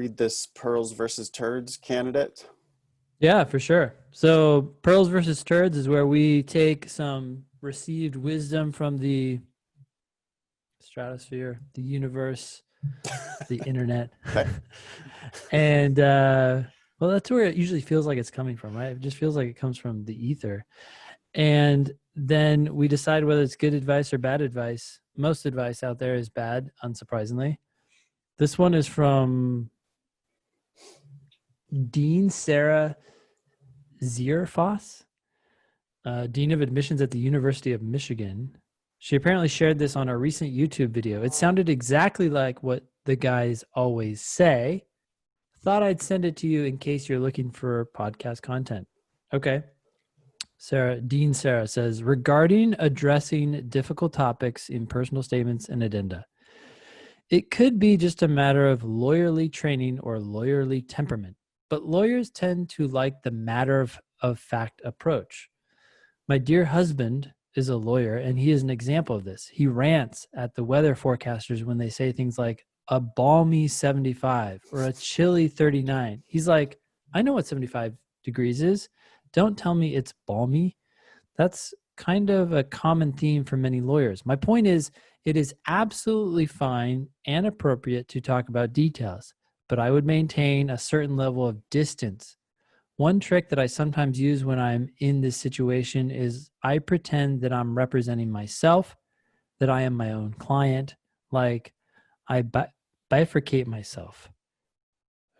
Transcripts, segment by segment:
read this pearls versus turds candidate? Yeah, for sure. So pearls versus turds is where we take some received wisdom from the stratosphere, the universe, the internet. Okay. And well, that's where it usually feels like it's coming from, right? It just feels like it comes from the ether. And then we decide whether it's good advice or bad advice. Most advice out there is bad, unsurprisingly. This one is from Dean Sarah Zearfoss, Dean of Admissions at the University of Michigan. She apparently shared this on a recent YouTube video. It sounded exactly like what the guys always say. Thought I'd send it to you in case you're looking for podcast content. Okay. Dean Sarah says, regarding addressing difficult topics in personal statements and addenda, it could be just a matter of lawyerly training or lawyerly temperament, but lawyers tend to like the matter of fact approach. My dear husband is a lawyer, and he is an example of this. He rants at the weather forecasters when they say things like a balmy 75 or a chilly 39. He's like, I know what 75 degrees is. Don't tell me it's balmy. That's kind of a common theme for many lawyers. My point is, it is absolutely fine and appropriate to talk about details, but I would maintain a certain level of distance. One trick that I sometimes use when I'm in this situation is I pretend that I'm representing myself, that I am my own client, like I bifurcate myself.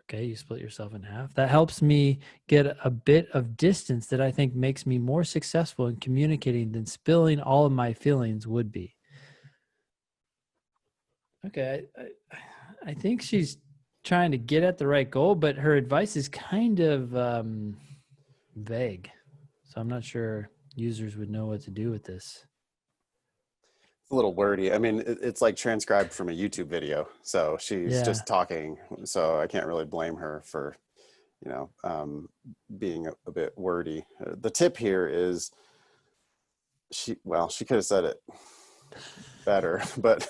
Okay, you split yourself in half. That helps me get a bit of distance that I think makes me more successful in communicating than spilling all of my feelings would be. Okay, I think she's trying to get at the right goal, but her advice is kind of vague. So I'm not sure users would know what to do with this. It's a little wordy. I mean, it's like transcribed from a YouTube video. So she's just talking. So I can't really blame her for, being a bit wordy. The tip here is she could have said it better, but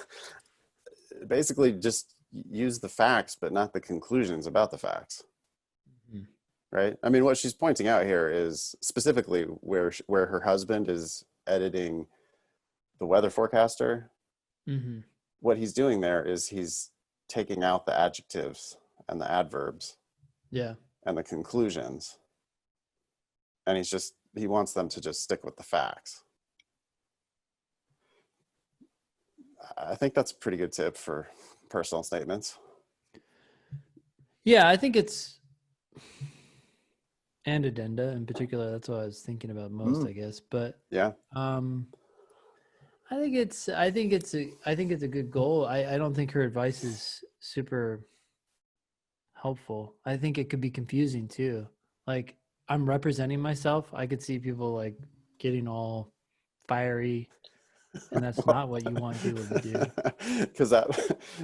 basically just use the facts, but not the conclusions about the facts. Mm-hmm. Right? I mean, what she's pointing out here is specifically where her husband is editing the weather forecaster. Mm-hmm. What he's doing there is he's taking out the adjectives and the adverbs. Yeah. And the conclusions. And he wants them to just stick with the facts. I think that's a pretty good tip for personal statements. Yeah, I think it's, and addenda in particular. That's what I was thinking about most, I guess. But yeah, I think it's a good goal. I don't think her advice is super helpful. I think it could be confusing too. Like, I'm representing myself. I could see people like getting all fiery, and that's not what you want people to do. Because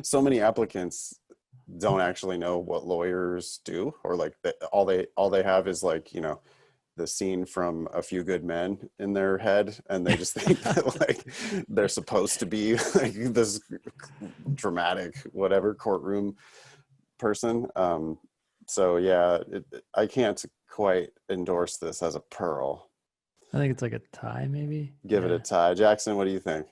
so many applicants don't actually know what lawyers do, or like all they have is like, the scene from A Few Good Men in their head, and they just think that like they're supposed to be like this dramatic whatever courtroom person. So yeah, I can't quite endorse this as a pearl. I think it's like a tie, maybe. Give it a tie. Jackson, what do you think?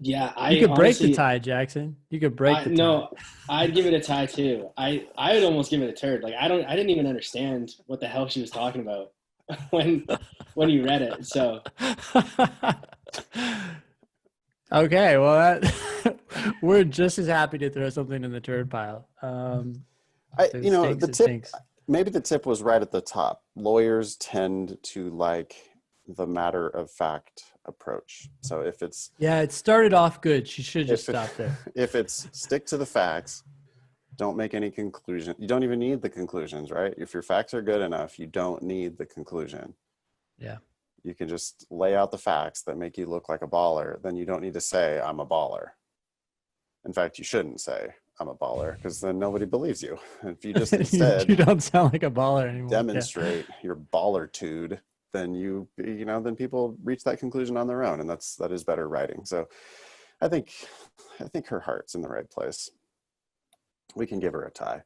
Yeah, you could break the tie, Jackson. You could break the tie. No, I'd give it a tie too. I would almost give it a turd. Like I didn't even understand what the hell she was talking about when you read it. So okay, well we're just as happy to throw something in the turd pile. Maybe the tip was right at the top. Lawyers tend to like the matter of fact approach. So if it's it started off good. She should just stop there. If it's stick to the facts, don't make any conclusion. You don't even need the conclusions, right? If your facts are good enough, you don't need the conclusion. Yeah. You can just lay out the facts that make you look like a baller. Then you don't need to say I'm a baller. In fact, you shouldn't say I'm a baller, because then nobody believes you. If you just instead you don't sound like a baller anymore. Demonstrate your ballertude, then then people reach that conclusion on their own, and that is better writing. So I think her heart's in the right place. We can give her a tie.